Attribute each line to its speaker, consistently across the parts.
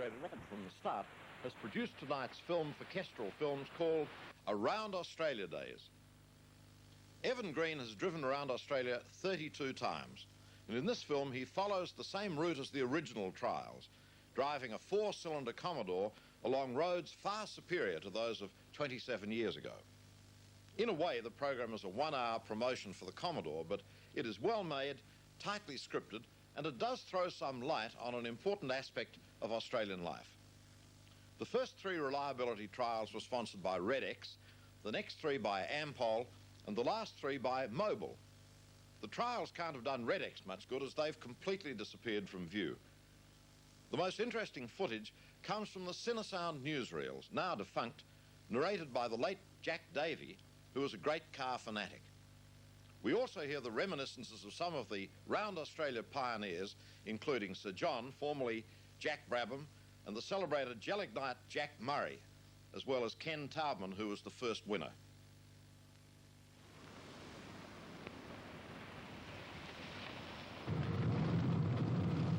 Speaker 1: Australia Rallies from the start, has produced tonight's film for Kestrel Films called Around Australia Days. Evan Green has driven around Australia 32 times, and in this film he follows the same route as the original trials, driving a four-cylinder Commodore along roads far superior to those of 27 years ago. In a way, the program is a one-hour promotion for the Commodore, but it is well made, tightly scripted, and it does throw some light on an important aspect of Australian life. The first three reliability trials were sponsored by Red-X, the next three by Ampol, and the last three by Mobil. The trials can't have done Red-X much good, as they've completely disappeared from view. The most interesting footage comes from the Cinesound newsreels, now defunct, narrated by the late Jack Davey, who was a great car fanatic. We also hear the reminiscences of some of the Round Australia pioneers, including Sir John, formerly Jack Brabham, and the celebrated Gelignite Jack Murray, as well as Ken Taubman, who was the first winner.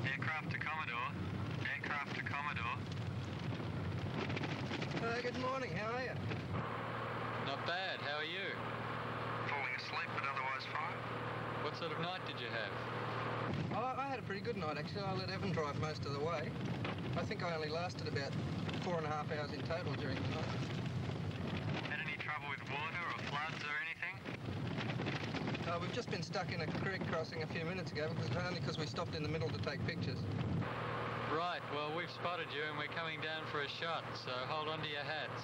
Speaker 2: Aircraft to Commodore. Aircraft to Commodore.
Speaker 3: Good morning, how are you?
Speaker 4: Not bad, how are you?
Speaker 2: Falling asleep, but otherwise fine.
Speaker 4: What sort of night did you have?
Speaker 3: I had a pretty good night, actually. I let Evan drive most of the way. I think I only lasted about 4.5 hours in total during the night.
Speaker 2: Had any trouble with water or floods or anything?
Speaker 3: We've just been stuck in a creek crossing a few minutes ago, only because we stopped in the middle to take pictures.
Speaker 4: Right, well, we've spotted you and we're coming down for a shot, so hold on to your hats.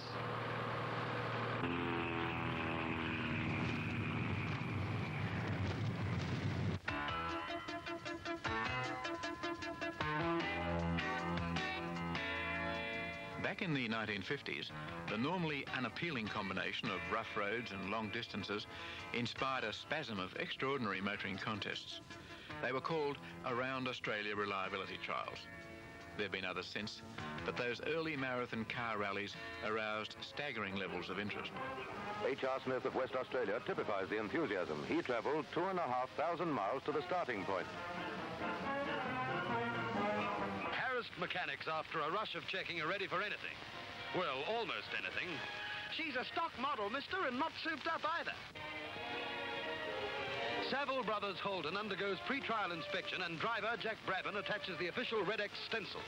Speaker 5: Back in the 1950s, the normally unappealing combination of rough roads and long distances inspired a spasm of extraordinary motoring contests. They were called Around Australia Reliability Trials. There have been others since, but those early marathon car rallies aroused staggering levels of interest.
Speaker 6: H.R. Smith of West Australia typifies the enthusiasm. He travelled 2,500 miles to the starting point.
Speaker 7: Mechanics, after a rush of checking, are ready for anything. Well, almost anything. She's a stock model, mister, and not souped up either. Saville Brothers Holden undergoes pre-trial inspection, and driver Jack Brabham attaches the official Red-X stencil.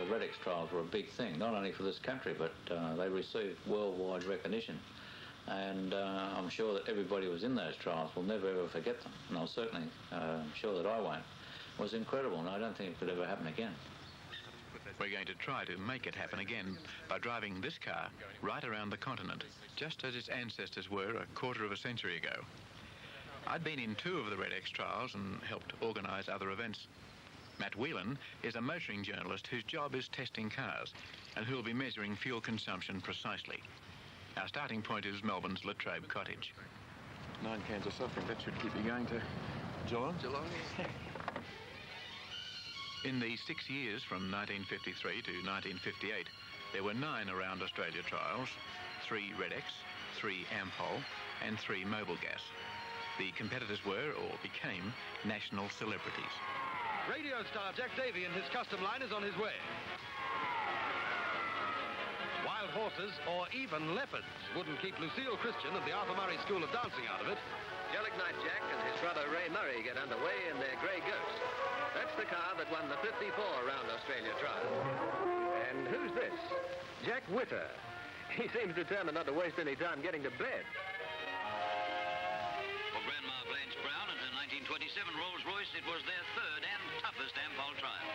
Speaker 8: The Red-X trials were a big thing, not only for this country, but they received worldwide recognition. And I'm sure that everybody who was in those trials will never ever forget them. And I'm certainly sure that I won't. It was incredible, and I don't think it could ever happen again.
Speaker 5: We're going to try to make it happen again by driving this car right around the continent, just as its ancestors were a quarter of a century ago. I'd been in 2 of the Red-X trials and helped organise other events. Matt Whelan is a motoring journalist whose job is testing cars and who'll be measuring fuel consumption precisely. Our starting point is Melbourne's Latrobe Cottage.
Speaker 9: 9 cans of soft drink, that should keep you going to Geelong?
Speaker 3: Geelong, yeah.
Speaker 5: In the 6 years from 1953 to 1958, there were 9 Around Australia trials, 3 Red-X, 3 Ampol, and 3 Mobil Gas. The competitors were, or became, national celebrities.
Speaker 7: Radio star Jack Davey and his custom line is on his way. Wild horses, or even leopards, wouldn't keep Lucille Christian of the Arthur Murray School of Dancing out of it.
Speaker 10: Gelignite Jack and his brother Ray Murray get underway in their grey Ghost. That's the car that won the 54 Round Australia trial. And who's this? Jack Witter. He seems determined not to waste any time getting to bed.
Speaker 11: For Grandma Blanche Brown and her 1927 Rolls-Royce, it was their 3rd and toughest Ampol trial.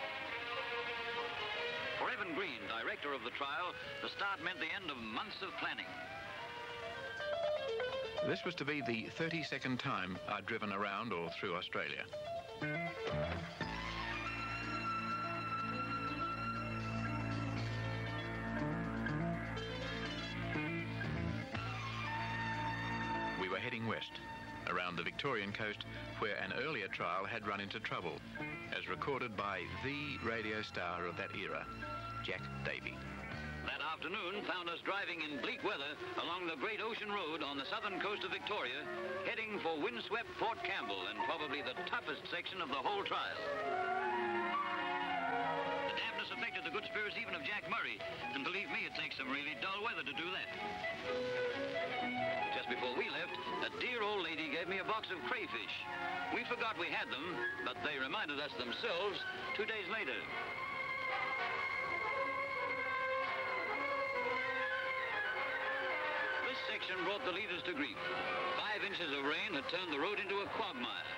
Speaker 11: For Evan Green, director of the trial, the start meant the end of months of planning.
Speaker 5: This was to be the 32nd time I'd driven around or through Australia. We were heading west, around the Victorian coast, where an earlier trial had run into trouble, as recorded by the radio star of that era, Jack Davey.
Speaker 11: That afternoon found us driving in bleak weather along the Great Ocean Road on the southern coast of Victoria, heading for windswept Port Campbell and probably the toughest section of the whole trial. The dampness course, affected the good spirits even of Jack Murray. And believe me, it takes some really dull weather to do that. Just before we left, a dear old lady gave me a box of crayfish. We forgot we had them, but they reminded us themselves 2 days later. This section brought the leaders to grief. 5 inches of rain had turned the road into a quagmire.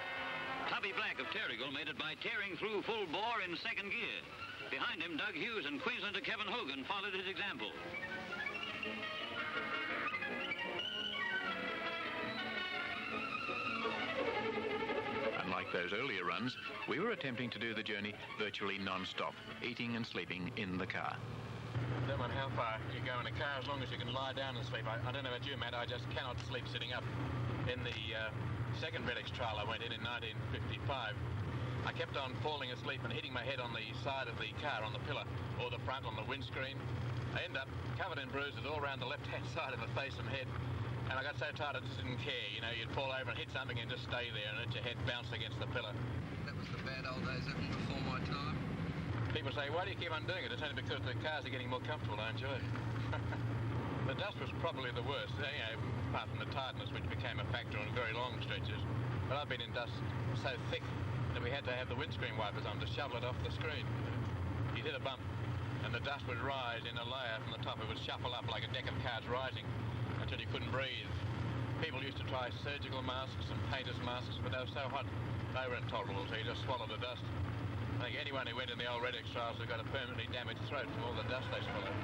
Speaker 11: Tubby Black of Terrigal made it by tearing through full bore in second gear. Behind him, Doug Hughes and Queenslander Kevin Hogan followed his example.
Speaker 5: Unlike those earlier runs, we were attempting to do the journey virtually non-stop, eating and sleeping in the car.
Speaker 9: Don't mind how far you go in a car as long as you can lie down and sleep. I don't know about you, Matt, I just cannot sleep sitting up. In the second Red X trial I went in 1955, I kept on falling asleep and hitting my head on the side of the car, on the pillar, or the front, on the windscreen. I ended up covered in bruises all around the left-hand side of the face and head. And I got so tired I just didn't care. You know, you'd fall over and hit something and just stay there and let your head bounce against the pillar.
Speaker 3: That was the bad old days, Evan, before my time.
Speaker 9: People say, why do you keep on doing it? It's only because the cars are getting more comfortable, I enjoy it. The dust was probably the worst, you know, apart from the tiredness, which became a factor on very long stretches. But I've been in dust so thick that we had to have the windscreen wipers on to shovel it off the screen. You'd hit a bump and the dust would rise in a layer from the top. It would shuffle up like a deck of cards rising until you couldn't breathe. People used to try surgical masks and painters' masks, but they were so hot they were intolerable, so you just swallowed the dust. I think anyone who went in the old Red X trials has got a permanently damaged throat from all the dust they swallowed.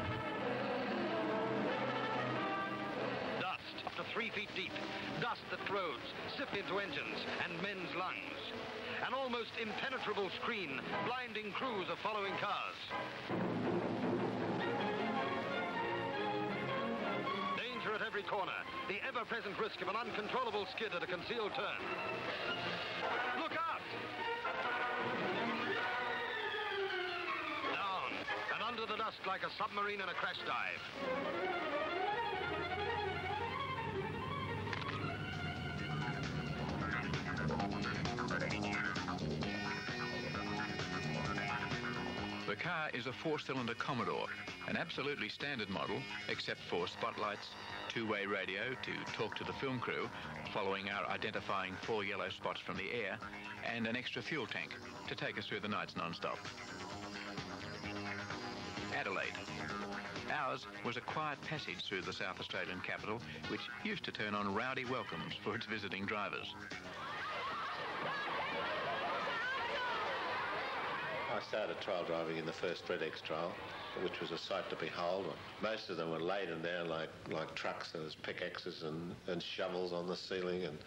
Speaker 7: Dust up to 3 feet deep. Dust that floats, sip into engines and men's lungs. An almost impenetrable screen blinding crews of following cars. Danger at every corner. The ever-present risk of an uncontrollable skid at a concealed turn. Look out! Down and under the dust like a submarine in a crash dive.
Speaker 5: The car is a 4-cylinder Commodore, an absolutely standard model, except for spotlights, two-way radio to talk to the film crew, following our identifying 4 yellow spots from the air, and an extra fuel tank to take us through the nights non-stop. Adelaide. Ours was a quiet passage through the South Australian capital, which used to turn on rowdy welcomes for its visiting drivers.
Speaker 12: I started trial driving in the first Red X trial, which was a sight to behold. Most of them were laden down like trucks. There was pickaxes and shovels on the ceiling and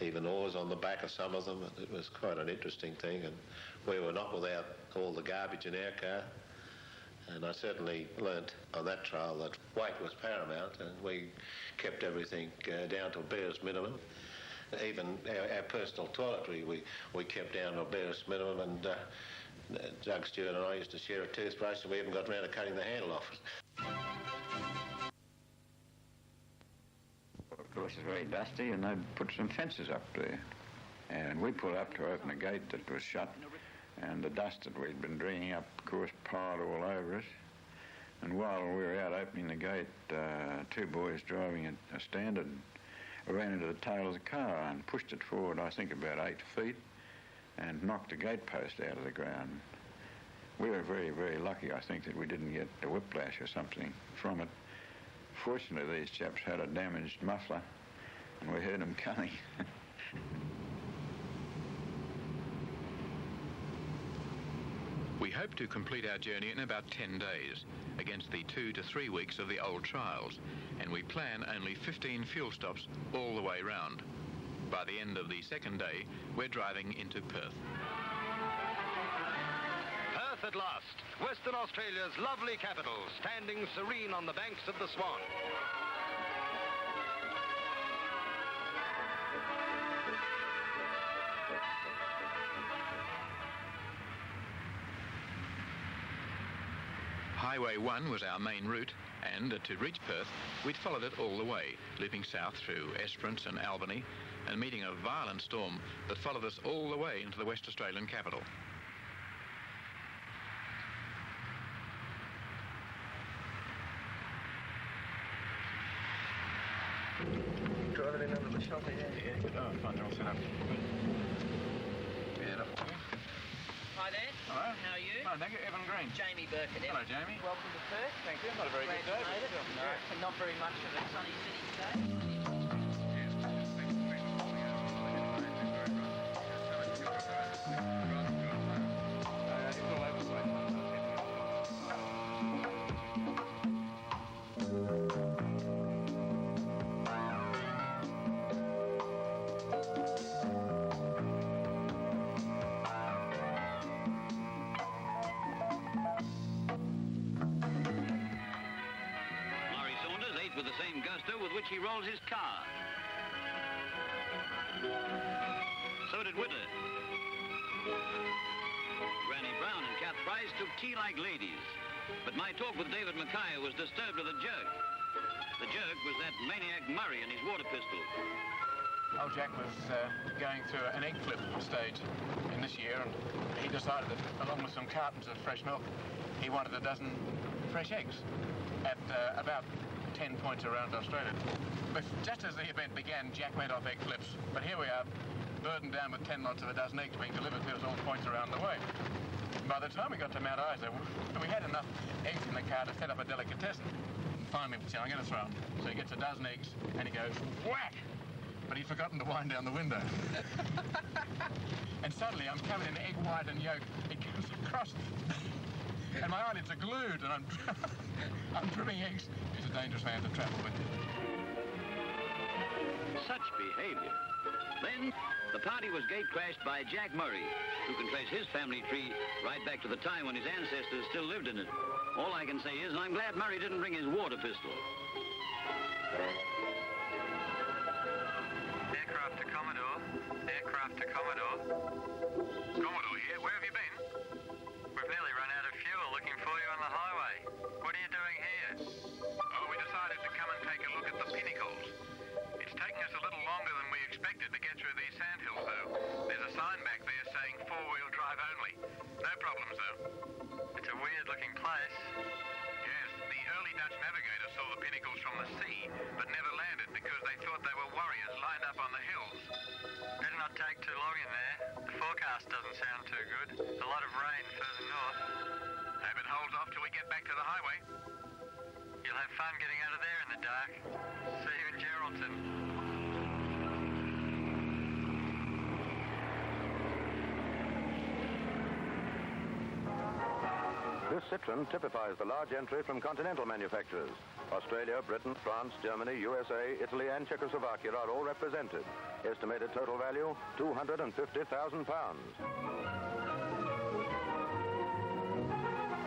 Speaker 12: even oars on the back of some of them. It was quite an interesting thing, and we were not without all the garbage in our car. And I certainly learnt on that trial that weight was paramount, and we kept everything down to a barest minimum. Even our personal toiletry we kept down to a barest minimum, and Doug Stewart and I used to share a toothbrush, and we even got round to cutting the handle off it.
Speaker 13: Of course, it's very dusty, and they'd put some fences up there. And we pulled up to open a gate that was shut, and the dust that we'd been bringing up, of course, piled all over us. And while we were out opening the gate, 2 boys driving a standard ran into the tail of the car and pushed it forward, I think, about 8 feet, and knocked the gatepost out of the ground. We were very, very lucky, I think, that we didn't get a whiplash or something from it. Fortunately, these chaps had a damaged muffler, and we heard them coming.
Speaker 5: We hope to complete our journey in about 10 days, against the 2 to 3 weeks of the old trials, and we plan only 15 fuel stops all the way round. By the end of the second day, we're driving into Perth.
Speaker 7: Perth at last, Western Australia's lovely capital, standing serene on the banks of the Swan.
Speaker 5: Highway 1 was our main route, and to reach Perth, we'd followed it all the way, looping south through Esperance and Albany, and meeting a violent storm that followed us all the way into the West Australian capital.
Speaker 3: the shop here.
Speaker 9: Yeah, good. Oh, fine, they're all set up. Beautiful.
Speaker 14: Hi there.
Speaker 9: Hello.
Speaker 14: How are you?
Speaker 9: Fine, thank you. Evan Green.
Speaker 14: Jamie Burkett.
Speaker 9: Hello, Jamie.
Speaker 14: Welcome to Perth.
Speaker 9: Thank you. Not a very good day.
Speaker 14: Glad you made it.
Speaker 9: Yeah.
Speaker 14: Not very much of a sunny city today.
Speaker 11: with the same gusto with which he rolls his car. So did Witter. Granny Brown and Kath Price took tea like ladies. But my talk with David Mackay was disturbed with a jerk. The jerk was that maniac Murray and his water pistol.
Speaker 9: Old Jack was going through an egg flip stage in this year, and he decided that along with some cartons of fresh milk, he wanted a dozen fresh eggs at about 10 points around Australia. But just as the event began, Jack went off egg flips. But here we are, burdened down with 10 lots of a dozen eggs being delivered to us all points around the way. By the time we got to Mount Isa, we had enough eggs in the car to set up a delicatessen. Finally, we said, I'm going to throw them. So he gets a dozen eggs, and he goes, whack! But he'd forgotten to wind down the window. And suddenly, I'm covered in egg white and yolk. It comes across, and my eyelids are glued, and I'm trimming eggs. It's a dangerous man to travel with.
Speaker 11: Such behavior. Then, the party was gate-crashed by Jack Murray, who can trace his family tree right back to the time when his ancestors still lived in it. All I can say is, I'm glad Murray didn't bring his water pistol.
Speaker 2: Aircraft to Commodore. Aircraft to Commodore. Commodore here. Where have you been? We've nearly run out of fuel looking for you on the highway. What are you doing here? Oh, we decided to come and take a look at the pinnacles. It's taking us a little longer than we expected to get through these sandhills, though. There's a sign back there saying four-wheel drive only. No problems, though. It's a weird-looking place. Yes, the early Dutch navigators saw the pinnacles from the sea, but never landed because they thought they were warriors lined up on the hills. Better not take too long in there. The forecast doesn't sound too good. A lot of rain further north. Hope it holds off till we get back to the highway. You'll have fun getting out of there in the dark. See you in Geraldton.
Speaker 6: This Citroen typifies the large entry from continental manufacturers. Australia, Britain, France, Germany, USA, Italy, and Czechoslovakia are all represented. Estimated total value, £250,000.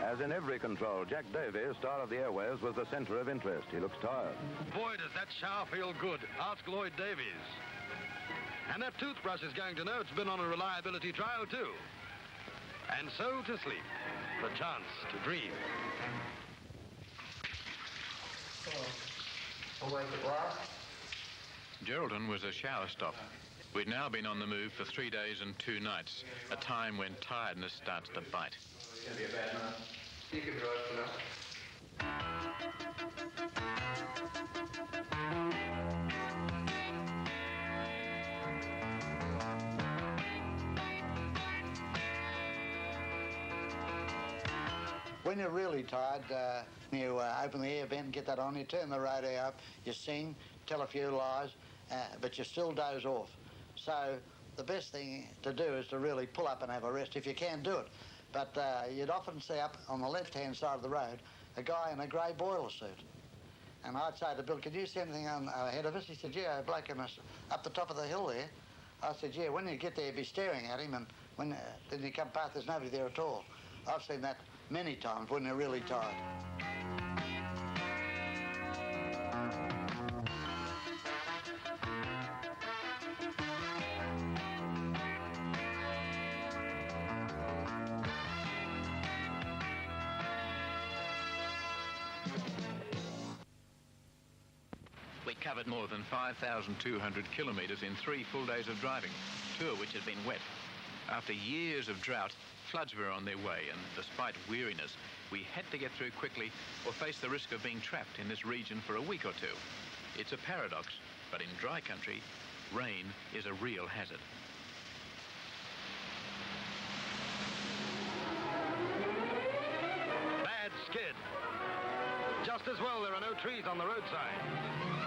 Speaker 6: As in every control, Jack Davies, star of the airways, was the center of interest. He looks tired.
Speaker 15: Boy, does that shower feel good. Ask Lloyd Davies. And that toothbrush is going to know it's been on a reliability trial, too. And so to sleep. The chance to dream.
Speaker 3: Awake at last.
Speaker 5: Geraldton was a shower stop. We'd now been on the move for 3 days and 2 nights, a time when tiredness starts to bite.
Speaker 3: It's going to be a bad night. You can drive for now.
Speaker 16: When you're really tired, you open the air vent, get that on, you turn the radio up, you sing, tell a few lies, but you still doze off. So the best thing to do is to really pull up and have a rest if you can do it. But you'd often see up on the left-hand side of the road a guy in a grey boiler suit. And I'd say to Bill, can you see anything on ahead of us? He said, yeah, a bloke up the top of the hill there. I said, yeah, when you get there, be staring at him, and then you come past, there's nobody there at all. I've seen that many times when they're really tired.
Speaker 5: We covered more than 5,200 kilometres in 3 full days of driving, 2 of which had been wet. After years of drought, floods were on their way, and despite weariness, we had to get through quickly or face the risk of being trapped in this region for a week or two. It's a paradox, But in dry country, rain is a real hazard.
Speaker 15: Bad skid. Just as well there are no trees on the roadside.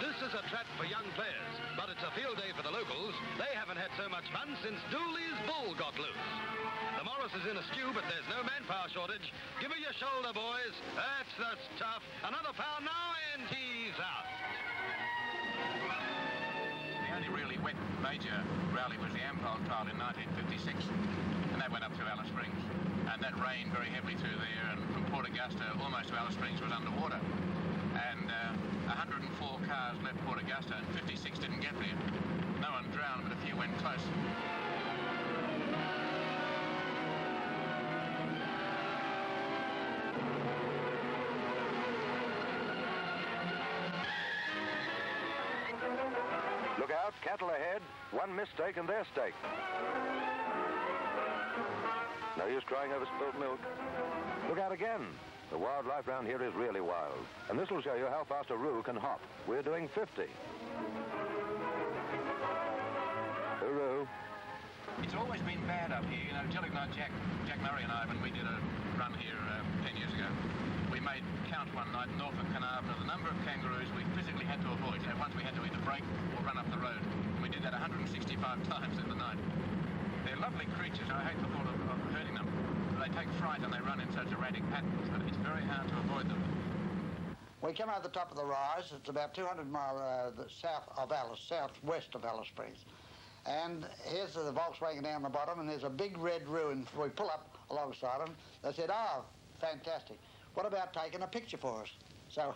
Speaker 15: This is a trap for young players, but it's a field day for the locals. They haven't had so much fun since Dooley's bull got loose. The Morris is in a stew, but there's no manpower shortage. Give me your shoulder, boys. That's the stuff. Another pound now, and he's out.
Speaker 9: The only really wet major rally was the Ampol trial in 1956, and that went up through Alice Springs. And that rained very heavily through there, and from Port Augusta almost to Alice Springs was underwater. And 104 cars left Port Augusta, and 56 didn't get there. No one drowned, but a few went close.
Speaker 6: Look out, cattle ahead. One mistake and they're staked. No use crying over spilt milk. Look out again. The wildlife round here is really wild. And this will show you how fast a roo can hop. We're doing 50. Hooroo.
Speaker 9: It's always been bad up here. You know, Jellignut Jack Murray and I, when we did a run here 10 years ago, we made count one night north of Carnarvon of the number of kangaroos we physically had to avoid. You know, once we had to either brake or run up the road. We did that 165 times in the night. They're lovely creatures, and I hate the thought of hurting them. They take fright and they run in such erratic patterns, but it's very hard to avoid them.
Speaker 16: We come over the top of the rise. It's about 200 miles southwest of Alice Springs. And here's the Volkswagen down the bottom, and there's a big red ruin. We pull up alongside them. They said, oh, fantastic. What about taking a picture for us? So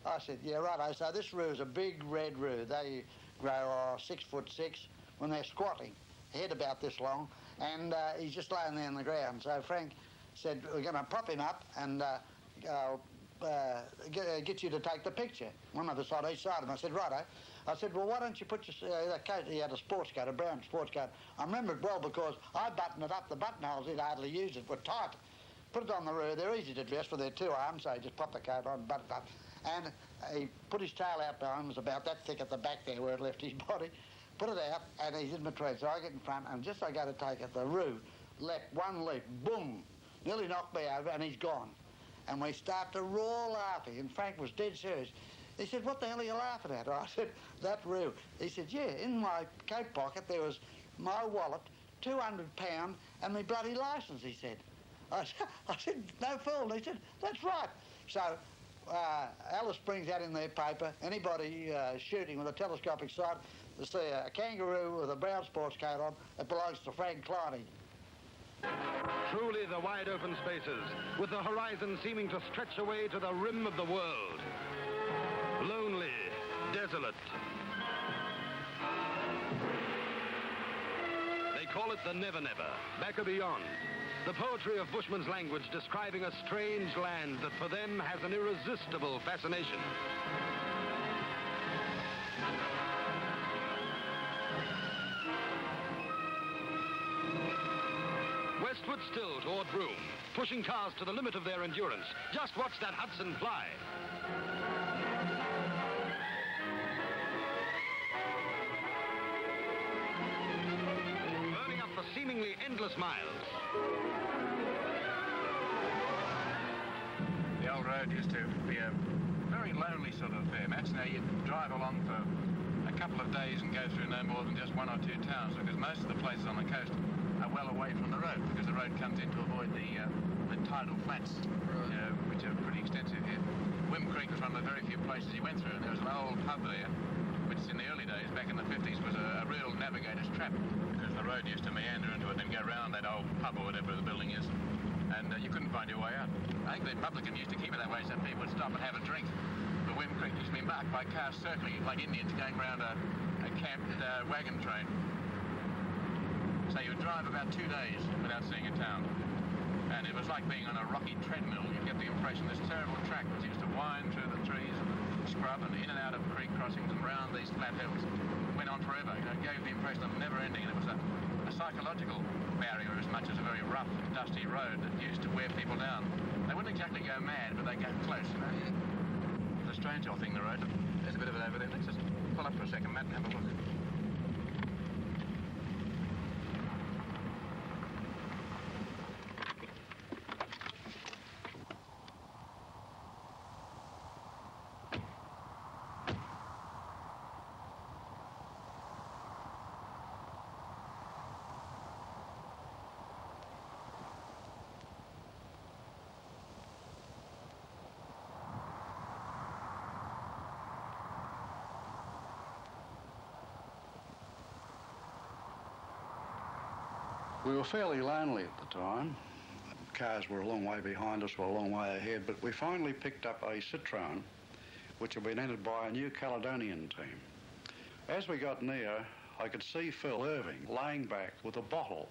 Speaker 16: I said, yeah, righto. So this roo is a big red roo. They grow 6'6" when they're squatting, head about this long, and he's just laying there on the ground. So Frank said, we're going to prop him up and get you to take the picture. One of us on each side of him. I said, righto. I said, well, why don't you put your coat? He had a sports coat, a brown sports coat. I remember it well because I buttoned it up. The buttonholes he'd hardly used it were tight. Put it on the roo. They're easy to dress with their two arms, so he just popped the coat on and buttoned it up. And he put his tail out behind him. It was about that thick at the back there where it left his body. Put it out, and he's in between. So I get in front, and just as I go to take it, the roo leapt one leap, boom, nearly knocked me over, and he's gone. And we start to roar laughing, and Frank was dead serious. He said, what the hell are you laughing at? I said, that roo. He said, yeah, in my coat pocket there was my wallet, £200, and my bloody licence, he said. I said, no fool. He said, that's right. So Alice Springs out in their paper, anybody shooting with a telescopic sight, to see a kangaroo with a brown sports coat on, it belongs to Frank Kleine.
Speaker 15: Truly the wide open spaces, with the horizon seeming to stretch away to the rim of the world. Lonely, desolate. They call it the Never Never, back or beyond. The poetry of Bushman's language describing a strange land that for them has an irresistible fascination. Westward still toward Broome, pushing cars to the limit of their endurance. Just watch that Hudson fly. Burning up for seemingly endless miles.
Speaker 9: The old road used to be a very lonely sort of affair, Matt. Now you'd drive along for a couple of days and go through no more than just one or two towns, because most of the places on the coast are well away from the road, because the road comes in to avoid the tidal flats, which are pretty extensive here. Wim Creek was one of the very few places he went through, and there was an old pub there, which in the early days, back in the 50s, was a real navigator's trap, because the road used to meander into it and go round that old pub or whatever the building is, and you couldn't find your way out. I think the publican used to keep it that way so people would stop and have a drink. But Wim Creek used to be marked by cars circling like Indians going round a camped wagon train. So you would drive about 2 days without seeing a town. And it was like being on a rocky treadmill. You get the impression this terrible track which used to wind through the trees and scrub and in and out of creek crossings and round these flat hills went on forever. You know, it gave the impression of never ending, and it was a psychological barrier as much as a very rough, dusty road that used to wear people down. They wouldn't exactly go mad, but they go close, you know. It's a strange old thing, the road. There's a bit of it over there next to us. pull up for a second, Matt, and have a look.
Speaker 17: We were fairly lonely at the time. Cars were a long way behind us, were a long way ahead, but we finally picked up a Citroen, which had been entered by a New Caledonian team. As we got near, I could see Phil Irving laying back with a bottle,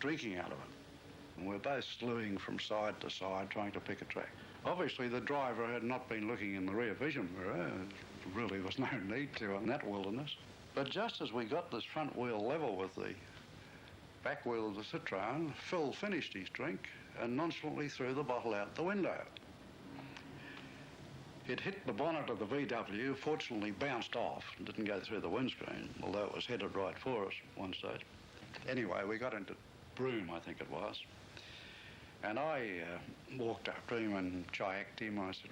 Speaker 17: drinking out of it. And we're both slewing from side to side, trying to pick a track. Obviously, the driver had not been looking in the rear vision mirror. Really, there was no need to in that wilderness. But just as we got this front wheel level with the back wheel of the Citroen, Phil finished his drink and nonchalantly threw the bottle out the window. It hit the bonnet of the VW, fortunately bounced off and didn't go through the windscreen, although it was headed right for us at one stage. Anyway, we got into Broome, I think it was, and I walked up to him and chiacked him. I said,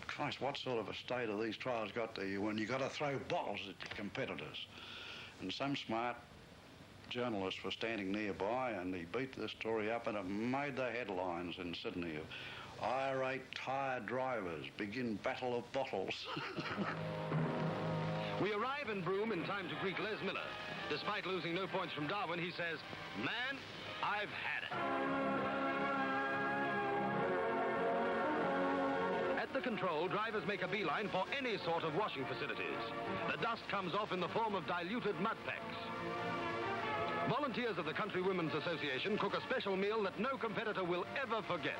Speaker 17: Christ, what sort of a state have these trials got to you when you got to throw bottles at your competitors? And some smart journalists were standing nearby, and he beat this story up, and it made the headlines in Sydney of irate tired drivers begin battle of bottles.
Speaker 7: We arrive in Broome in time to greet Les Miller. Despite losing no points from Darwin, he says, "Man, I've had it." At the control, drivers make a beeline for any sort of washing facilities. The dust comes off in the form of diluted mud packs. Volunteers of the Country Women's Association cook a special meal that no competitor will ever forget.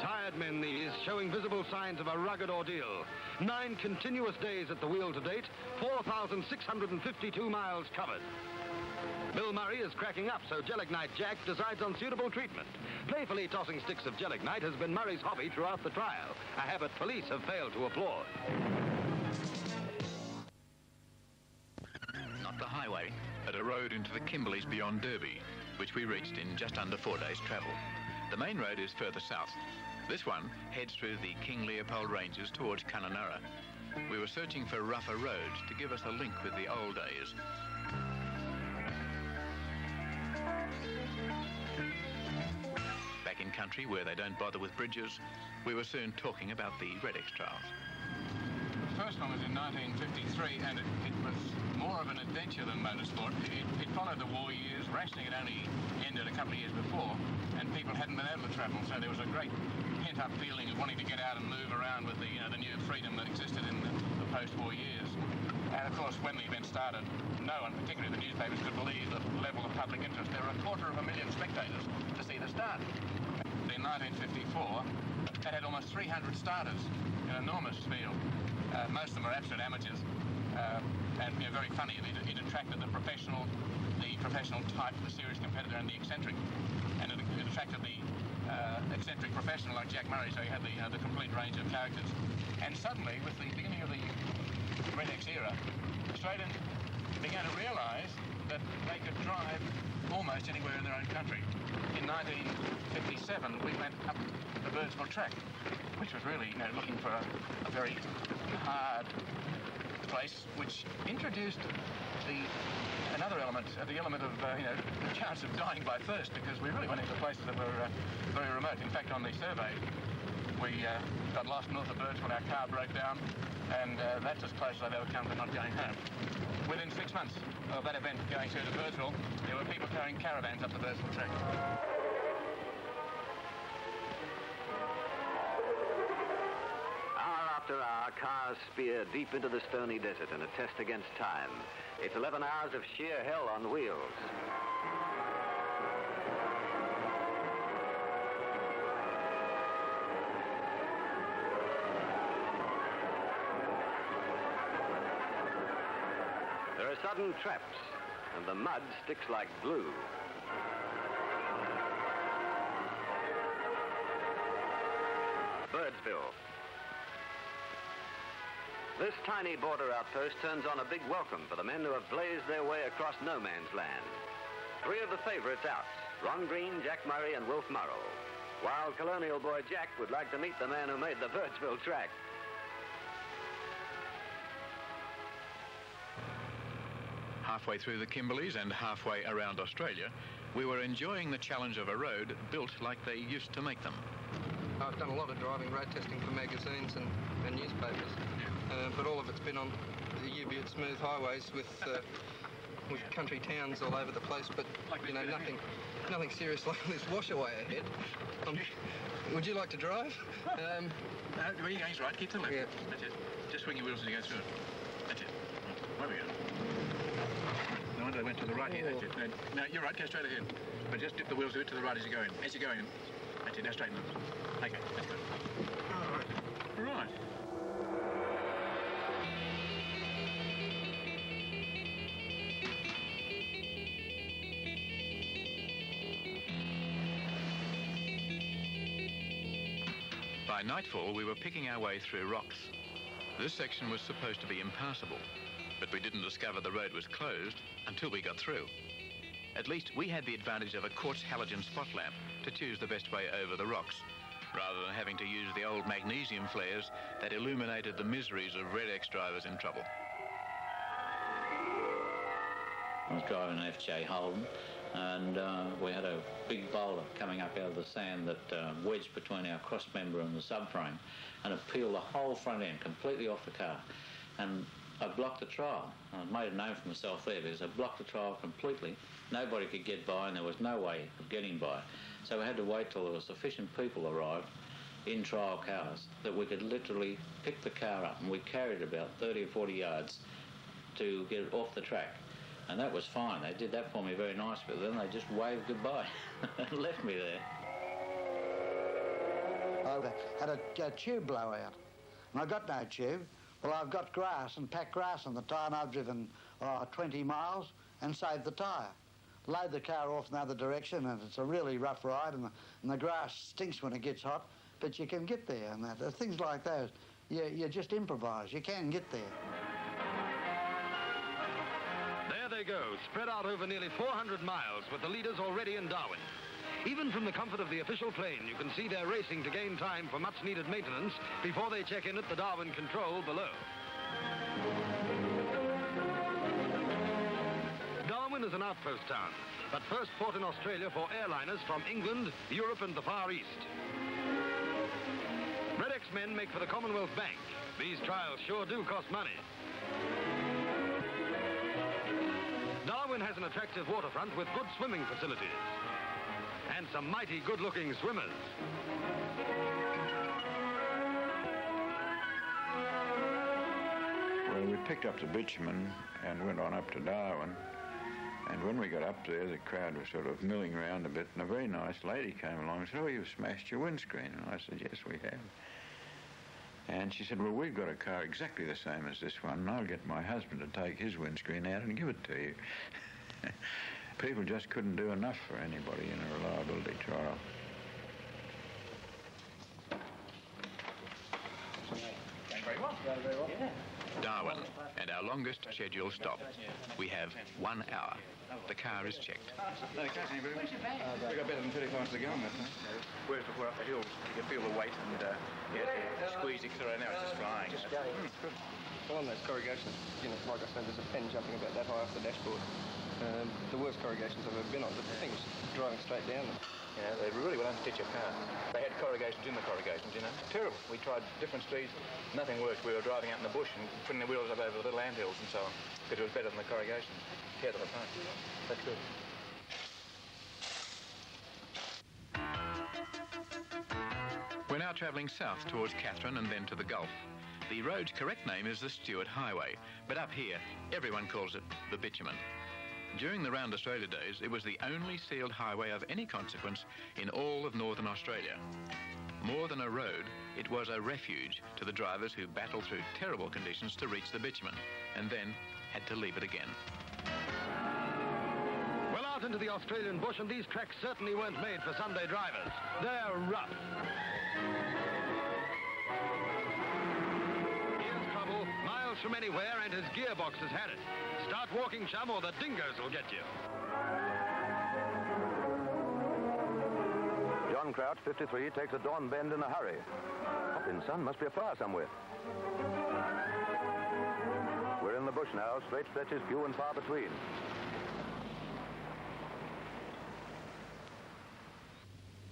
Speaker 7: Tired men these, showing visible signs of a rugged ordeal. 9 continuous days at the wheel to date, 4,652 miles covered. Bill Murray is cracking up, so Gelignite Jack decides on suitable treatment. Playfully tossing sticks of Gelignite has been Murray's hobby throughout the trial, a habit police have failed to applaud.
Speaker 5: Not the highway, but a road into the Kimberleys beyond Derby, which we reached in just under 4 days' travel. The main road is further south. This one heads through the King Leopold Ranges towards Kununurra. We were searching for rougher roads to give us a link with the old days. Back in country where they don't bother with bridges, we were soon talking about the Red X trials.
Speaker 9: The first one was in 1953, and it was more of an adventure than motorsport. It followed the war years. Rationing had only ended a couple of years before, and people hadn't been able to travel, so there was a great pent-up feeling of wanting to get out and move around with the new freedom that existed in the post-war years. And of course, when the event started, no one, particularly the newspapers, could believe the level of public interest. There were 250,000 spectators to see the start. In 1954, that had almost 300 starters, an enormous field. Most of them are absolute amateurs, and very funny. It attracted the professional type, the serious competitor, and the eccentric, and it attracted the eccentric professional like Jack Murray. So you had the complete range of characters. And suddenly, with the beginning of the Red X era, Australians began to realise that they could drive almost anywhere in their own country. In 1957, we went up the Birdsville track, which was really, looking for a very hard place, which introduced another element, the element of, the chance of dying by thirst, because we really went into places that were very remote. In fact, on the survey, we got lost north of Birdsville, our car broke down, and that's as close as I've ever come to not going home. Within 6 months of that event going through to Birdsville, there were people carrying caravans up the Birdsville track.
Speaker 10: Hour after hour, cars spear deep into the stony desert in a test against time. It's 11 hours of sheer hell on wheels. There are sudden traps, and the mud sticks like glue. Birdsville. This tiny border outpost turns on a big welcome for the men who have blazed their way across no man's land. 3 of the favourites out, Ron Green, Jack Murray and Wolf Murrow, while colonial boy Jack would like to meet the man who made the Birdsville track.
Speaker 5: Halfway through the Kimberleys and halfway around Australia, we were enjoying the challenge of a road built like they used to make them.
Speaker 3: I've done a lot of driving road testing for magazines and newspapers, but all of it's been on the U-Butte smooth highways with country towns all over the place, but you know, nothing serious like this washaway ahead. Would you like to drive?
Speaker 5: No, where you going is right. Keep to the left. Yeah. That's it. Just swing your wheels as you go through it. That's it. Where we go? No wonder they went to the right here. That's it. No, you're right. Go straight ahead. But just dip the wheels a bit to the right as you go in. As you're going in. That's it. Now straighten them. Okay. That's good. All right. Right. By nightfall, we were picking our way through rocks. This section was supposed to be impassable, but we didn't discover the road was closed until we got through. At least we had the advantage of a quartz halogen spot lamp to choose the best way over the rocks, rather than having to use the old magnesium flares that illuminated the miseries of Red X drivers in trouble.
Speaker 8: I was driving an FJ Holden, and we had a big boulder coming up out of the sand that wedged between our cross member and the subframe, and it peeled the whole front end completely off the car. And I blocked the trial. I made a name for myself there because I blocked the trial completely. Nobody could get by, and there was no way of getting by. So we had to wait till there were sufficient people arrived in trial cars that we could literally pick the car up, and we carried about 30 or 40 yards to get it off the track. And that was fine. They did that for me very nice, but then they just waved goodbye and left me there.
Speaker 16: I had a tube blowout, and I got no tube. Well, I've got grass and packed grass on the tyre, and I've driven 20 miles and saved the tyre. Load the car off in the other direction, and it's a really rough ride, and the grass stinks when it gets hot, but you can get there, and that. Things like those, you just improvise. You can get there.
Speaker 7: There they go, spread out over nearly 400 miles with the leaders already in Darwin. Even from the comfort of the official plane, you can see they're racing to gain time for much-needed maintenance before they check in at the Darwin control below. Darwin is an outpost town, but first port in Australia for airliners from England, Europe and the Far East. Red X men make for the Commonwealth Bank. These trials sure do cost money. Darwin has an attractive waterfront with good swimming facilities. And some mighty good-looking swimmers.
Speaker 13: Well, we picked up the bitumen and went on up to Darwin. And when we got up there, the crowd was sort of milling around a bit, and a very nice lady came along and said, "Oh, you've smashed your windscreen." And I said, "Yes, we have." And she said, "Well, we've got a car exactly the same as this one, and I'll get my husband to take his windscreen out and give it to you." People just couldn't do enough for anybody in a reliability trial.
Speaker 5: Going very well. Yeah. Darwin, and our longest scheduled stop. We have 1 hour. The car is checked.
Speaker 18: No, the car's any better. We got better than 30 kilometres to go on that thing. Whereas before up the hill, you can feel the weight and squeeze, etc. Now it's just flying.
Speaker 3: Just going. Good. Well, on those corrugations, you know, like I said, there's a pen jumping about that high off the dashboard. The worst corrugations I've ever been on, but the thing's driving straight down them.
Speaker 18: Yeah, they really will understitch your car. They had corrugations in the corrugations, you know. Terrible. We tried different speeds, nothing worked. We were driving out in the bush and putting the wheels up over the little anthills and so on, because it was better than the corrugations. Tear them apart. That's good.
Speaker 5: We're now travelling south towards Katherine and then to the Gulf. The road's correct name is the Stewart Highway, but up here, everyone calls it the bitumen. During the Round Australia days, it was the only sealed highway of any consequence in all of northern Australia. More than a road, it was a refuge to the drivers who battled through terrible conditions to reach the bitumen, and then had to leave it again.
Speaker 7: Well, out into the Australian bush, and these tracks certainly weren't made for Sunday drivers. They're rough. Here's trouble. from anywhere and his gearbox has had it. Start walking, chum, or the dingoes will get you.
Speaker 6: John Crouch, 53, takes a dawn bend in a hurry. Hopping sun, must be a fire somewhere. We're in the bush now, straight stretches few and far between.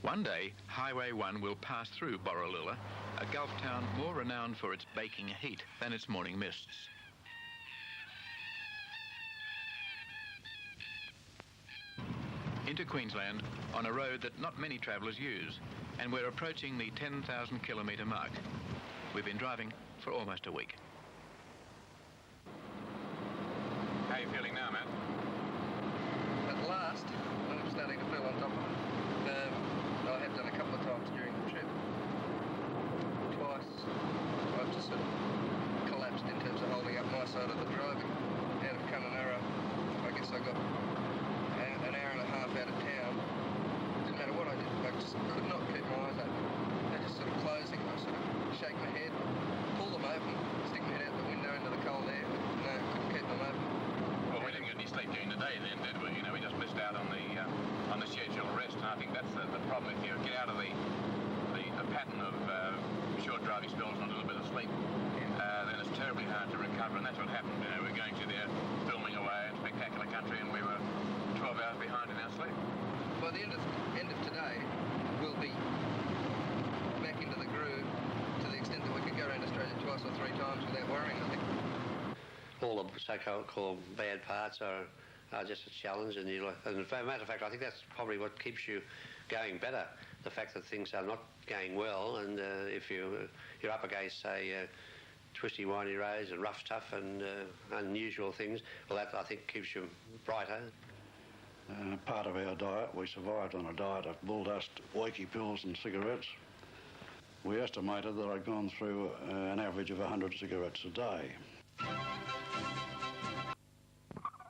Speaker 5: One day, Highway 1 will pass through Borroloola, a Gulf town more renowned for its baking heat than its morning mists. Into Queensland on a road that not many travellers use, and we're approaching the 10,000 kilometre mark. We've been driving for almost a week.
Speaker 9: How are you feeling now, Matt?
Speaker 3: At last, I'm starting to feel on top of it. I have done a couple of times during the trip. Twice, I've just sort of collapsed in terms of holding up my side of the driving. Out of Kununurra, I guess I got an hour and a half out of town. Didn't matter what I did, I just could not keep my eyes open. They're just sort of closing. I sort of shake my head, pull them open, stick my head out the window into the cold air, but no, couldn't keep them open.
Speaker 9: Well, we didn't get any sleep during the day then, did we? You know, we just missed out on the scheduled rest, and I think that's the problem. If you get out of the pattern of short driving spells and a little bit of sleep, then it's terribly hard to recover, and that's what happened. You know, we're going to there, filming away, a spectacular country, and we were 12 hours behind in our sleep.
Speaker 3: By the end of today, we'll be back into the groove to the extent that we could go around Australia twice or three times without worrying, I think.
Speaker 19: All the so-called bad parts are just a challenge, and as a matter of fact, I think that's probably what keeps you going better. The fact that things are not going well, and if you're up against, say, twisty, windy roads and rough stuff and unusual things, well, that I think keeps you brighter.
Speaker 17: Part of our diet, we survived on a diet of bull dust, wakey pills and cigarettes. We estimated that I'd gone through an average of 100 cigarettes a day.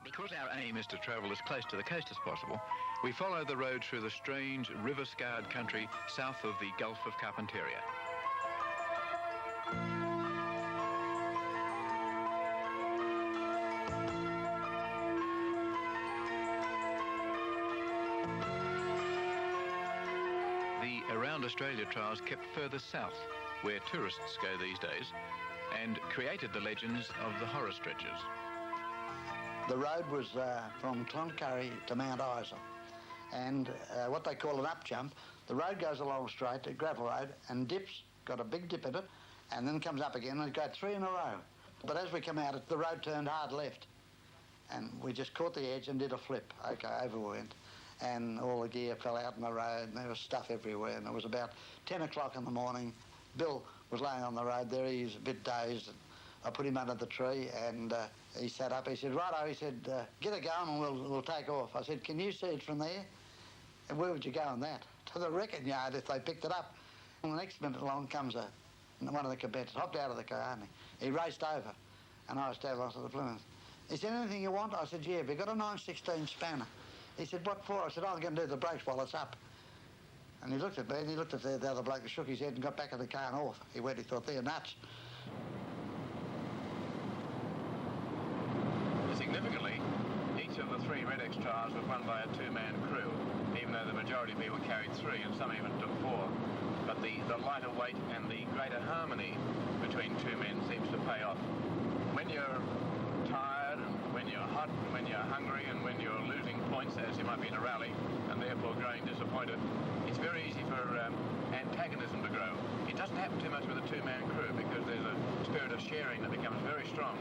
Speaker 5: Because our aim is to travel as close to the coast as possible, we follow the road through the strange river-scarred country south of the Gulf of Carpentaria. The Around Australia trials kept further south, where tourists go these days, and created the legends of the horror stretches.
Speaker 16: The road was from Cloncurry to Mount Isa, and what they call an up jump. The road goes along straight, a gravel road, and dips, got a big dip in it, and then comes up again, and it goes three in a row. But as we come out, the road turned hard left, and we just caught the edge and did a flip. Okay, over we went, and all the gear fell out in the road, and there was stuff everywhere, and it was about 10 o'clock in the morning. Bill was laying on the road there, he was a bit dazed, and I put him under the tree, and he sat up. He said, righto, he said, get it going and we'll take off. I said, can you see it from there? And where would you go on that? To the wrecking yard if they picked it up. And the next minute along comes one of the cadets, hopped out of the car, and he raced over, and I was down onto the Plymouth. He said, anything you want? I said, yeah, have you got a 9/16 spanner? He said, what for? I said, I'm going to do the brakes while it's up. And he looked at me, and he looked at the other bloke, and shook his head and got back in the car and off. He thought, they're nuts.
Speaker 9: Significantly, each of the three Red X trials was won by a two-man crew, even though the majority of people carried three, and some even took four. But the lighter weight and the greater harmony between two men seems to pay off. When you're tired, and when you're hot, and when you're hungry, and when you're losing points, as you might be in a rally, and therefore growing disappointed, it's very easy for antagonism to grow. It doesn't happen too much with a two-man crew because there's a spirit of sharing that becomes very strong.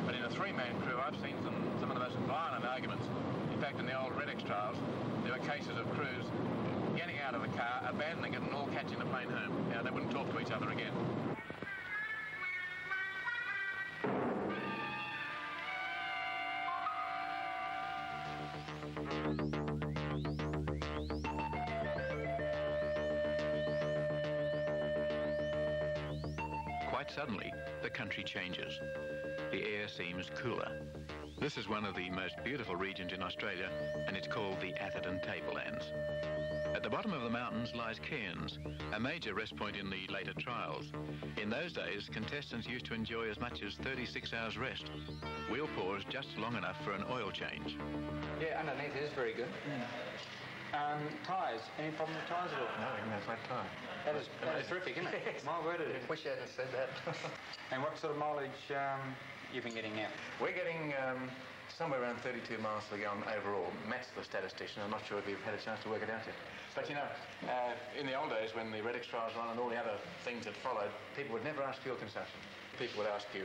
Speaker 9: But in a three-man crew, I've seen some of the most violent arguments. In fact, in the old Red X trials, there were cases of crews getting out of the car, abandoning it, and all catching the plane home. You know, they wouldn't talk to each other again.
Speaker 5: Quite suddenly, the country changes. The air seems cooler. This is one of the most beautiful regions in Australia, and it's called the Atherton Tablelands. At the bottom bottom of the mountains lies Cairns, a major rest point in the later trials. In those days, contestants used to enjoy as much as 36 hours rest. Wheel pause just long enough for an oil change.
Speaker 3: Yeah, underneath it is very good. Tyres, any problem with tyres at all?
Speaker 9: No, even a flat tyre.
Speaker 3: That is terrific, isn't it? My word, it is.
Speaker 9: Wish I hadn't said that.
Speaker 3: And what sort of mileage you've been getting out?
Speaker 9: We're getting somewhere around 32 miles per gallon overall. Matt's the statistician. I'm not sure if you've had a chance to work it out yet. But you know, in the old days when the Red X trials were on and all the other things that followed, people would never ask fuel consumption. People would ask you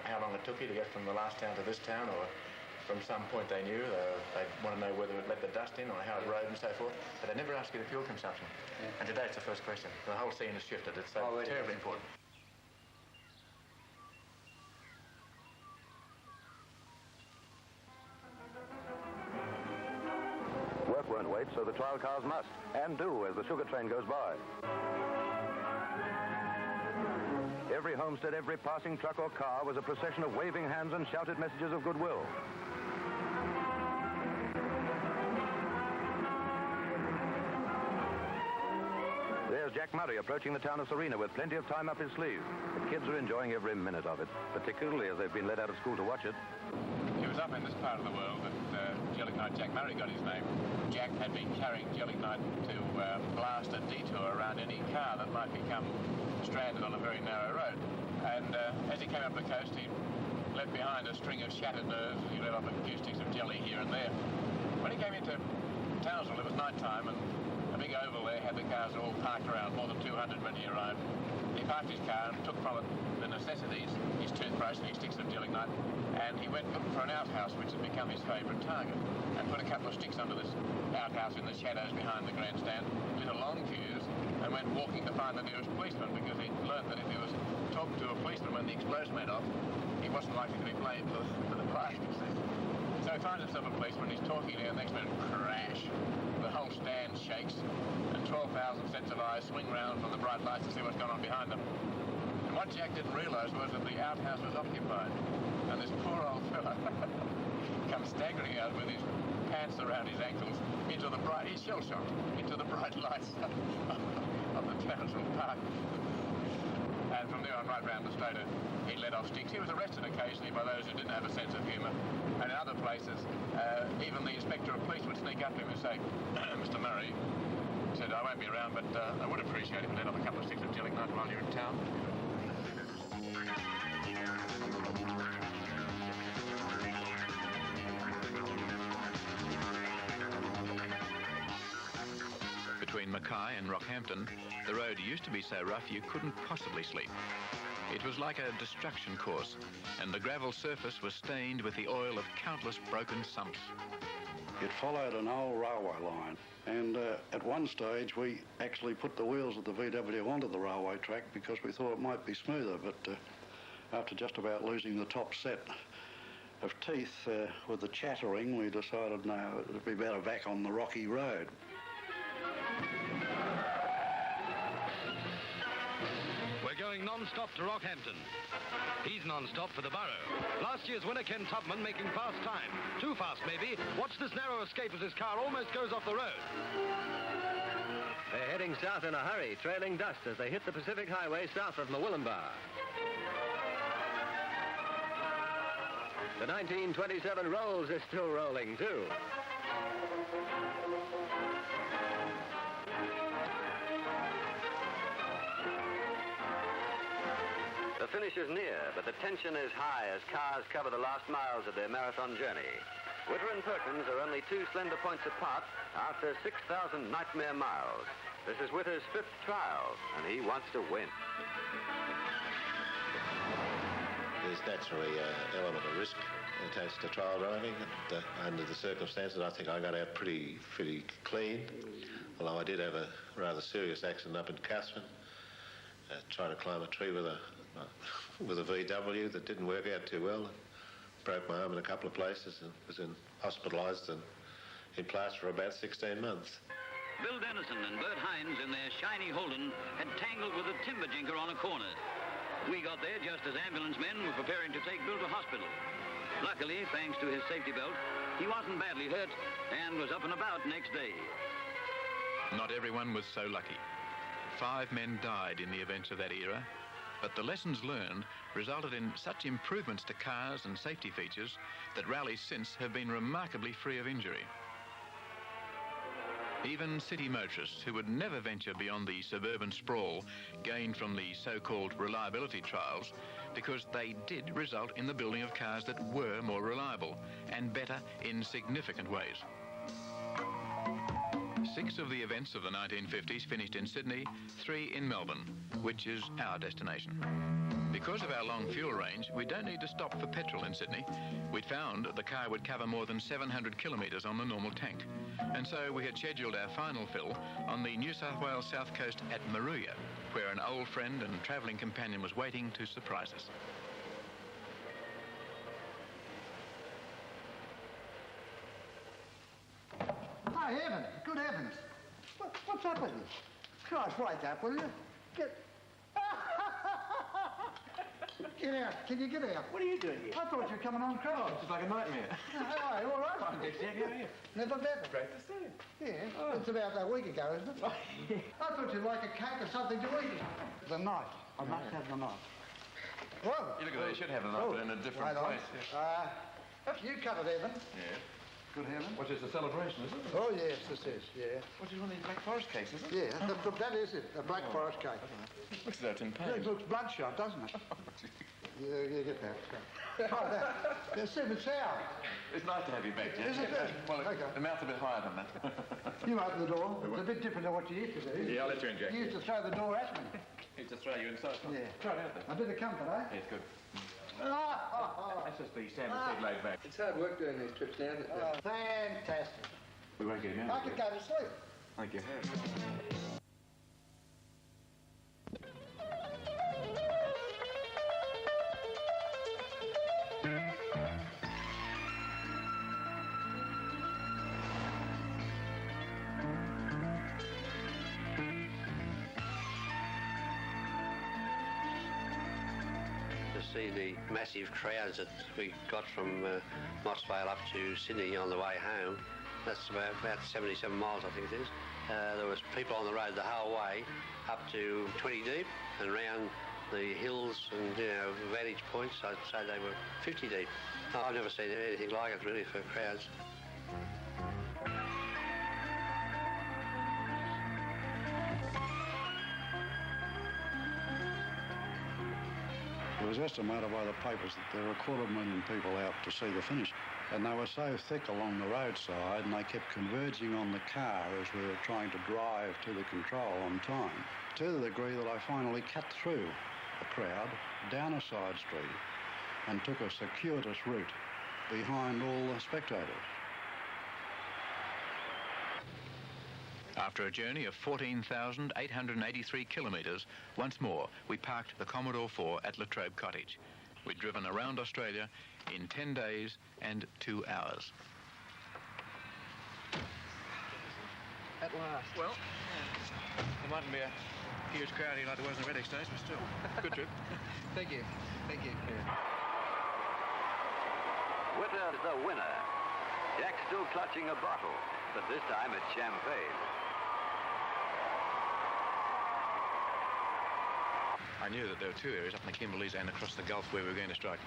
Speaker 9: how long it took you to get from the last town to this town, or from some point they knew. They'd want to know whether it let the dust in or how it rode and so forth. But they never ask you the fuel consumption. Yeah. And today it's the first question. The whole scene has shifted. It's so terribly important.
Speaker 6: Work won't wait, so the trial cars must, and do as the sugar train goes by. Every homestead, every passing truck or car was a procession of waving hands and shouted messages of goodwill. There's Jack Murray approaching the town of Serena with plenty of time up his sleeve. The kids are enjoying every minute of it, particularly as they've been let out of school to watch it.
Speaker 9: It was up in this part of the world that Gelignite Jack Murray got his name. Jack had been carrying Gelignite to blast a detour around any car that might become stranded on a very narrow road. And as he came up the coast, he left behind a string of shattered nerves. He let off a few sticks of jelly here and there. When he came into Townsville, it was night time, and a big oval there had the cars all parked around, more than 200 when he arrived. He parked his car and took from it the necessities, his toothbrush and his sticks of Gelignite, and he went looking for an outhouse, which had become his favourite target, and put a couple of sticks under this outhouse in the shadows behind the grandstand, lit a long fuse, and went walking to find the nearest policeman, because he'd learnt that if he was talking to a policeman when the explosion went off, he wasn't likely to be blamed for the blast. So he finds himself a policeman, he's talking there, and the next minute, crash. The whole stand shakes, and 12,000 sets of eyes swing round from the bright lights to see what's going on behind them. And what Jack didn't realise was that the outhouse was occupied, and this poor old fella comes staggering out with his pants around his ankles into the bright, he's shell-shocked, into the bright lights of the Townsville Park. And from there on, right round the straight, he let off sticks. He was arrested occasionally by those who didn't have a sense of humour. And in other places, even the inspector of police would sneak up to him and say, Mr. Murray, said, I won't be around, but I would appreciate if you let off a couple of sticks of Gelignite while you're in town.
Speaker 5: Between Mackay and Rockhampton, the road used to be so rough you couldn't possibly sleep. It was like a destruction course, and the gravel surface was stained with the oil of countless broken sumps.
Speaker 17: It followed an old railway line, and at one stage we actually put the wheels of the VW onto the railway track because we thought it might be smoother, but after just about losing the top set of teeth with the chattering, we decided no, it would be better back on the rocky road.
Speaker 7: We're going non-stop to Rockhampton. He's non-stop for the borough. Last year's winner, Ken Tubman, making fast time. Too fast, maybe. Watch this narrow escape as his car almost goes off the road. They're heading south in a hurry, trailing dust as they hit the Pacific Highway south of Murwillumbah. The 1927 Rolls is still rolling, too. The finish is near, but the tension is high as cars cover the last miles of their marathon journey. Witter and Perkins are only 2 slender points apart after 6,000 nightmare miles. This is Witter's 5th trial, and he wants to win.
Speaker 12: There's naturally an element of risk attached to trial driving. And, under the circumstances, I think I got out pretty clean, although I did have a rather serious accident up in Casman, trying to climb a tree with a VW that didn't work out too well. Broke my arm in a couple of places and was hospitalised and in plaster for about 16 months.
Speaker 11: Bill Dennison and Bert Hines in their shiny Holden had tangled with a timber jinker on a corner. We got there just as ambulance men were preparing to take Bill to hospital. Luckily, thanks to his safety belt, he wasn't badly hurt and was up and about next day.
Speaker 5: Not everyone was so lucky. 5 men died in the events of that era, but the lessons learned resulted in such improvements to cars and safety features that rallies since have been remarkably free of injury. Even city motorists who would never venture beyond the suburban sprawl gained from the so-called reliability trials because they did result in the building of cars that were more reliable and better in significant ways. 6 of the events of the 1950s finished in Sydney, 3 in Melbourne, which is our destination. Because of our long fuel range, we don't need to stop for petrol in Sydney. We'd found the car would cover more than 700 kilometres on the normal tank. And so we had scheduled our final fill on the New South Wales south coast at Moruya, where an old friend and travelling companion was waiting to surprise us.
Speaker 16: Oh, heavens, good heavens. What's up with you? Christ, wake up, will you? Get out. Can you get out?
Speaker 20: What are you doing here?
Speaker 16: I thought you were coming on crowd.
Speaker 20: Oh, it's like a nightmare.
Speaker 16: Hi, all right?
Speaker 20: Fine, Jack, how are you?
Speaker 16: Never better.
Speaker 20: Great to see you.
Speaker 16: Yeah, it's about a week ago, isn't it? I thought you'd like a cake or something to eat. The knife. I must have the knife. Well,
Speaker 20: You look at that, you should have the knife, but in a different place.
Speaker 16: You cut it, Evan.
Speaker 20: Yeah.
Speaker 16: Good heaven.
Speaker 20: Which is a celebration, is it?
Speaker 16: Oh, yes, this is, yeah.
Speaker 20: Which is one of these Black Forest cakes, is it?
Speaker 16: Yeah, that is it, a Black Forest cake.
Speaker 20: Looks as though it's in pain.
Speaker 16: It looks bloodshot, doesn't it? You get that. Try that. Yeah, see if it's sour.
Speaker 20: It's nice to have you back, Jack.
Speaker 16: Is it?
Speaker 20: Well,
Speaker 16: Okay.
Speaker 20: the mouth's a bit higher than that.
Speaker 16: You open the door. It's a bit different to what you used to do.
Speaker 20: Yeah, I'll let you in, Jack.
Speaker 16: You used to throw the door at me.
Speaker 20: Used to throw you inside.
Speaker 16: Yeah.
Speaker 20: Try it out there.
Speaker 16: A bit of comfort, eh?
Speaker 20: Yeah, it's good. That's just the Sam and Sid laid back.
Speaker 3: It's hard work doing these trips now, isn't it?
Speaker 16: Fantastic.
Speaker 20: We won't get him out.
Speaker 16: I could go to sleep.
Speaker 20: Thank you.
Speaker 19: See the massive crowds that we got from Mossvale up to Sydney on the way home. That's about 77 miles, I think it is. There was people on the road the whole way, up to 20 deep, and around the hills and vantage points. I'd say they were 50 deep. I've never seen anything like it really for crowds.
Speaker 17: It was estimated by the papers that there were 250,000 people out to see the finish. And they were so thick along the roadside and they kept converging on the car as we were trying to drive to the control on time, to the degree that I finally cut through the crowd, down a side street, and took a circuitous route behind all the spectators.
Speaker 5: After a journey of 14,883 kilometres, once more we parked the Commodore 4 at Latrobe Cottage. We'd driven around Australia in 10 days and 2 hours.
Speaker 3: At last.
Speaker 5: Well, there mightn't be a huge crowd here like there was in the Red X days, but still, good trip.
Speaker 3: Thank you. Thank you.
Speaker 6: Witter, the winner. Jack's still clutching a bottle, but this time it's champagne.
Speaker 5: I knew that there were 2 areas up in the Kimberleys and across the Gulf where we were going to strike,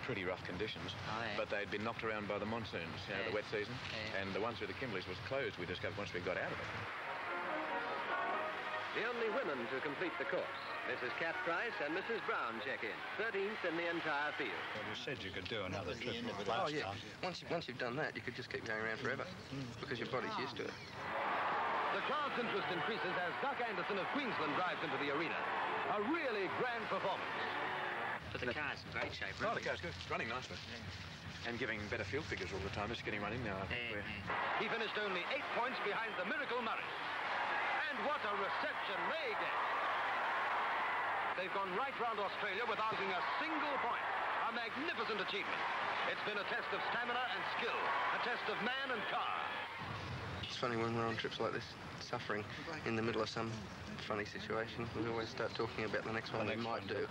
Speaker 5: pretty rough conditions.
Speaker 10: Oh, yeah.
Speaker 5: But they'd been knocked around by the monsoons, the wet season, and the one through the Kimberleys was closed, we discovered once we got out of it.
Speaker 10: The only women to complete the course. Mrs. Cat Price and Mrs. Brown check in. 13th in the entire field.
Speaker 17: Well, you said you could do another trip.
Speaker 3: Oh, yeah. Once you've done that, you could just keep going around forever because your body's used to it.
Speaker 7: The crowd's interest increases as Duck Anderson of Queensland drives into the arena. A really grand performance.
Speaker 10: But the car's in great shape,
Speaker 5: Oh, the car's good. It's running nicely. And giving better fuel figures all the time. It's getting running now. I think
Speaker 7: He finished only 8 points behind the Miracle Murray. And what a reception they get. They've gone right round Australia without losing a single point. A magnificent achievement. It's been a test of stamina and skill. A test of man and car.
Speaker 3: It's funny when we're on trips like this, suffering in the middle of some funny situation, we always start talking about the next one we might do.